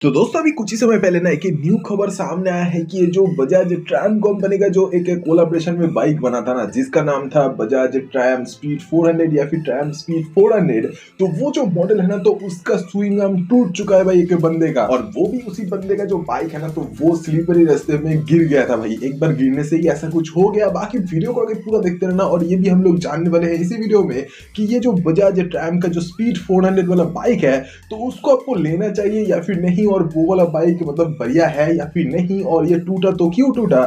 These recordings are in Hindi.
तो दोस्तों अभी कुछ ही समय पहले ना एक न्यू खबर सामने आया है कि ये जो बजाज ट्रायम्फ कंपनी का जो एक कोलैबोरेशन में बाइक बना था ना जिसका नाम था बजाज ट्रायम्फ स्पीड 400 या फिर ट्रायम्फ स्पीड 400। तो वो जो मॉडल है ना तो उसका स्विंग आर्म टूट चुका है भाई एक बंदे का, और वो भी उसी बंदे का जो बाइक है ना तो वो स्लीपरी रास्ते में गिर गया था भाई। एक बार गिरने से ही ऐसा कुछ हो गया। बाकी वीडियो को आगे पूरा देखते रहना, और ये भी हम लोग जानने वाले हैं इसी वीडियो में कि ये जो बजाज ट्रायम्फ का जो स्पीड 400 वाला बाइक है तो उसको आपको लेना चाहिए या फिर नहीं, और वो वाला बाइक मतलब बढ़िया है या फिर नहीं, और ये टूटा तो क्यों टूटा।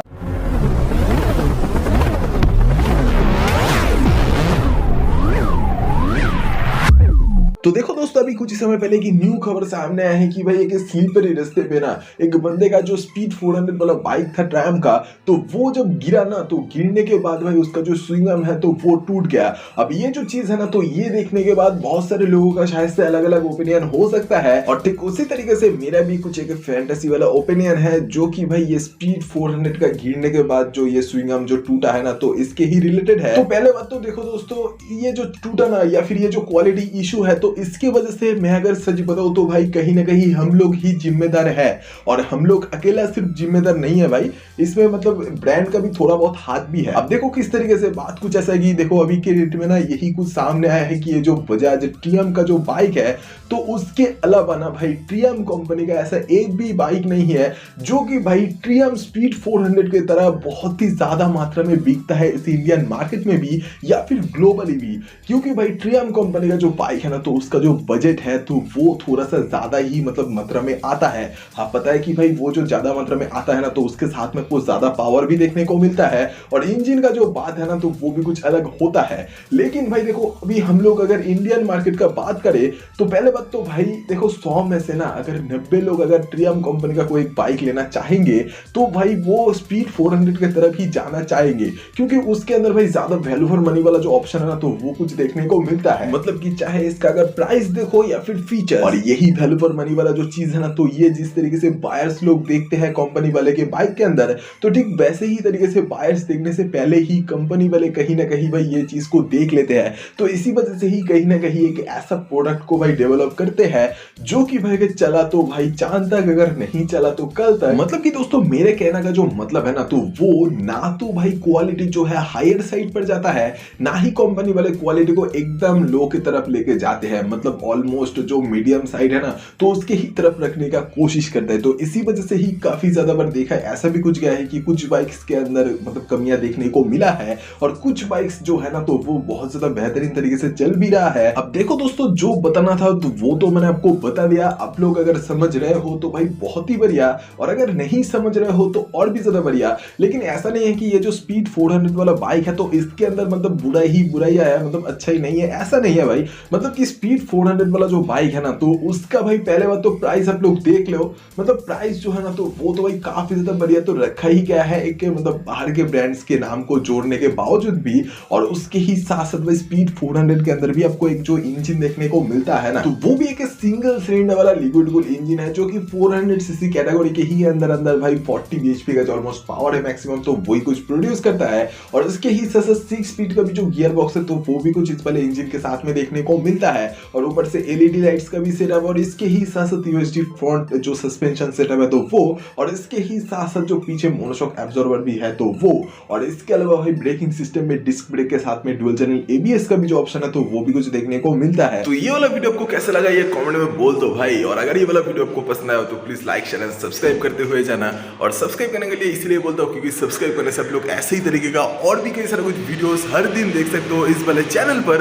तो देखो दोस्तों अभी कुछ ही समय पहले की न्यू खबर सामने आया है कि भाई एक स्लीपरी रास्ते पे ना एक बंदे का जो स्पीड 400 वाला बाइक था ट्रायम्फ का, तो वो जब गिरा ना तो गिरने के बाद भाई उसका जो स्विंग आर्म है तो वो टूट गया। अब ये जो चीज है ना तो ये देखने के बाद बहुत सारे लोगों का शायद से अलग अलग ओपिनियन हो सकता है, और ठीक उसी तरीके से मेरा भी कुछ एक फैंटेसी वाला ओपिनियन है जो कि भाई ये स्पीड 400 का गिरने के बाद जो ये स्विंग आर्म जो टूटा है ना तो इसके ही रिलेटेड है। तो पहले बात तो देखो दोस्तों, ये जो टूटा ना या फिर ये जो क्वालिटी इशू है तो इसकी वजह से मैं अगर सच बताऊं तो भाई कहीं ना कहीं हम लोग ही जिम्मेदार है, और हम लोग अकेला सिर्फ जिम्मेदार नहीं है भाई, इसमें मतलब ब्रांड का भी थोड़ा बहुत हाथ भी है। अब देखो किस तरीके से बात कुछ ऐसा है कि देखो अभी के रेट में ना यही कुछ सामने आया है कि ये जो बजाज ट्रियम्फ का जो बाइक है तो उसके अलावा ना भाई ट्रियम्फ कंपनी का ऐसा एक भी बाइक नहीं है जो कि भाई ट्रियम्फ स्पीड 400 की तरह बहुत ही ज्यादा मात्रा में बिकता है इस इंडियन मार्केट में भी या फिर ग्लोबली भी, क्योंकि भाई ट्रियम्फ कंपनी का जो बाइक है ना तो उसका जो बजट है तो वो थोड़ा सा ज्यादा ही मतलब मात्रा में आता है। हाँ पता है कि भाई वो जो ज्यादा मात्रा में आता है ना तो उसके साथ में कुछ ज्यादा पावर भी देखने को मिलता है, और इंजन का जो बात है ना तो वो भी कुछ अलग होता है। लेकिन भाई देखो अभी हम लोग अगर इंडियन मार्केट का बात करें तो पहले बात तो भाई देखो 100 में से ना अगर 90 लोग अगर ट्रियम्फ कंपनी का कोई बाइक लेना चाहेंगे तो भाई वो स्पीड 400 की तरफ ही जाना चाहेंगे, क्योंकि उसके अंदर भाई ज्यादा वैल्यू फॉर मनी वाला जो ऑप्शन है ना तो वो कुछ देखने को मिलता है। मतलब कि चाहे इसका अगर प्राइस देखो या फिर फीचर, और यही वैल्यू फॉर मनी वाला जो चीज है ना तो ये जिस तरीके से बायर्स लोग देखते हैं कंपनी वाले के बाइक के अंदर, तो ठीक वैसे ही तरीके से बायर्स देखने से पहले ही कंपनी वाले कहीं ना कहीं भाई ये चीज को देख लेते हैं। तो इसी वजह से ही कहीं ना कहीं एक ऐसा प्रोडक्ट को भाई डेवलप करते हैं जो कि भाई अगर चला तो भाई चांद तक, अगर नहीं चला तो कल तक। मतलब कि दोस्तों मेरे कहने का जो मतलब है ना तो वो ना तो भाई क्वालिटी जो है हायर साइड पर जाता है, ना ही कंपनी वाले क्वालिटी को एकदम लो की तरफ लेके जाते हैं, मतलब ऑलमोस्ट जो मीडियम साइड है ना तो उसके ही तरफ रखने का कोशिश करता है। तो इसी वजह से ही काफी ज्यादा बार देखा है, ऐसा भी कुछ गया है कि कुछ बाइक्स के अंदर मतलब कमियां देखने को मिला है, और कुछ बाइक्स जो है ना तो वो बहुत ज्यादा बेहतरीन तरीके से चल भी रहा है। अब देखो दोस्तों जो बताना था तो वो तो मैंने आपको बता दिया, आप लोग अगर समझ रहे हो तो भाई बहुत ही बढ़िया, और अगर नहीं समझ रहे हो तो और भी ज्यादा बढ़िया। लेकिन ऐसा नहीं है कि ये जो स्पीड 400 वाला बाइक है तो इसके अंदर मतलब बुरा ही बुराई है, मतलब अच्छा ही नहीं है, ऐसा नहीं है भाई। मतलब कि स्पीड 400 वाला जो बाइक है ना तो उसका भाई पहले बात तो प्राइस आप लोग देख लो, मतलब प्राइस जो है ना तो वो तो भाई काफी ज्यादा बढ़िया तो रखा ही क्या है एक मतलब बाहर के ब्रांड्स के नाम को जोड़ने के बावजूद भी, और उसके ही साथ साथ भाई स्पीड 400 के अंदर भी आपको एक जो इंजन देखने को मिलता है ना तो वो भी एक सिंगल सिलेंडर वाला लिक्विड कूल इंजन है जो कि 400 सीसी कैटेगरी के ही अंदर अंदर भाई 40 bhp का जो ऑलमोस्ट पावर है मैक्सिमम तो वही कुछ प्रोड्यूस करता है, और इसके ही साथ साथ 6 स्पीड का भी जो गियर बॉक्स है तो वो भी कुछ इस वाले इंजन के साथ में देखने को मिलता है, और ऊपर से एलईडी लाइट्स का भी सेटअप, और इसके ही साथ साथ यूएसडी फ्रंट जो सस्पेंशन सेटअप है तो वो, और इसके ही साथ साथ जो पीछे मोनोशॉक एब्जॉर्बर भी है तो वो, और इसके अलावा भाई ब्रेकिंग सिस्टम में डिस्क ब्रेक के साथ में डुअल चैनल एबीएस का भी जो ऑप्शन है तो वो भी कुछ देखने को मिलता है। तो ये वाला वीडियो आपको कैसा लगा ये कमेंट में बोल दो भाई, और अगर ये वाला वीडियो आपको पसंद आया तो please like share and subscribe करते हुए जाना। और सब्सक्राइब करने के लिए इसलिए बोलता हूँ क्योंकि सब्सक्राइब करने से आप लोग ऐसे ही तरीके का और भी कई सारे कुछ वीडियोस हर दिन देख सकते हो इस वाले चैनल पर।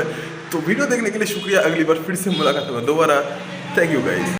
तो वीडियो देखने के लिए शुक्रिया, अगली बार फिर से मुलाकात होगा दोबारा। Thank you guys.